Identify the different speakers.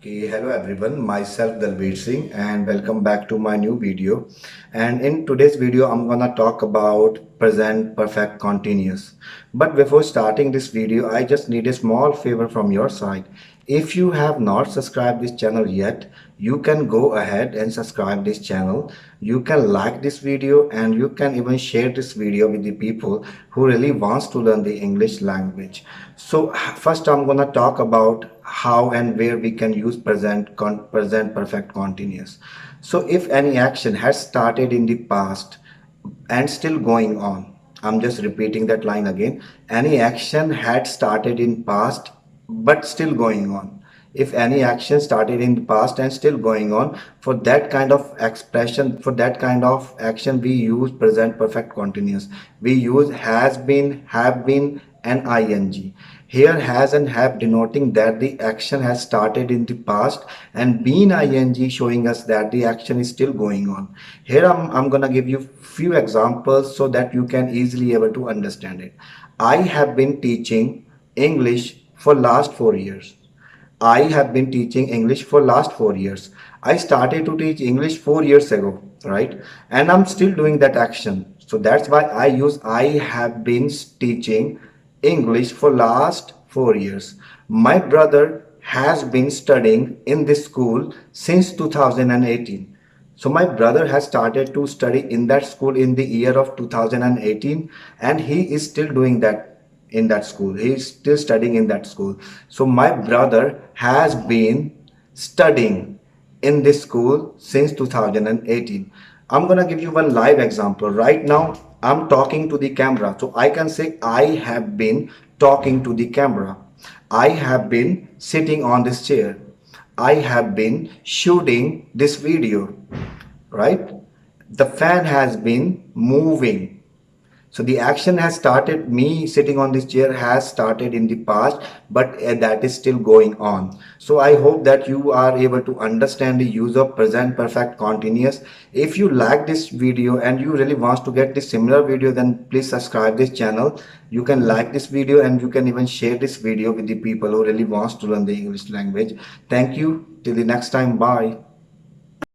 Speaker 1: Okay, hello everyone, myself Dalveer Singh and welcome back to my new video. And in today's video, I'm gonna talk about present perfect continuous. But before starting this video, I just need a small favor from your side. If you have not subscribed this channel yet, you can go ahead and subscribe this channel. You can like this video and you can even share this video with the people who really wants to learn the English language. So first I'm gonna talk about how and where we can use present perfect continuous. So if any action has started in the past and still going on, I'm just repeating that line again. Any action had started in past but still going on. If any action started in the past and still going on, for that kind of expression, for that kind of action, we use present perfect continuous. We use has been, have been, and ing. Here has and have denoting that the action has started in the past, and been ing showing us that the action is still going on. Here I'm gonna give you few examples so that you can easily able to understand it. I have been teaching English for last 4 years. I have been teaching English for last 4 years. I started to teach English 4 years ago, right? And I'm still doing that action. So that's why I use I have been teaching English for last 4 years. My brother has been studying in this school since 2018. So my brother has started to study in that school in the year of 2018 and he is still doing that in that school. He is still studying in that school. So my brother has been studying in this school since 2018. I'm gonna give you one live example. Right now, I'm talking to the camera. So I can say I have been talking to the camera. I have been sitting on this chair. I have been shooting this video, right? The fan has been moving. So the action has started, me sitting on this chair has started in the past, but that is still going on. So I hope that you are able to understand the use of present perfect continuous. If you like this video and you really want to get this similar video, then please subscribe this channel. You can like this video and you can even share this video with the people who really wants to learn the English language. Thank you. Till the next time. Bye.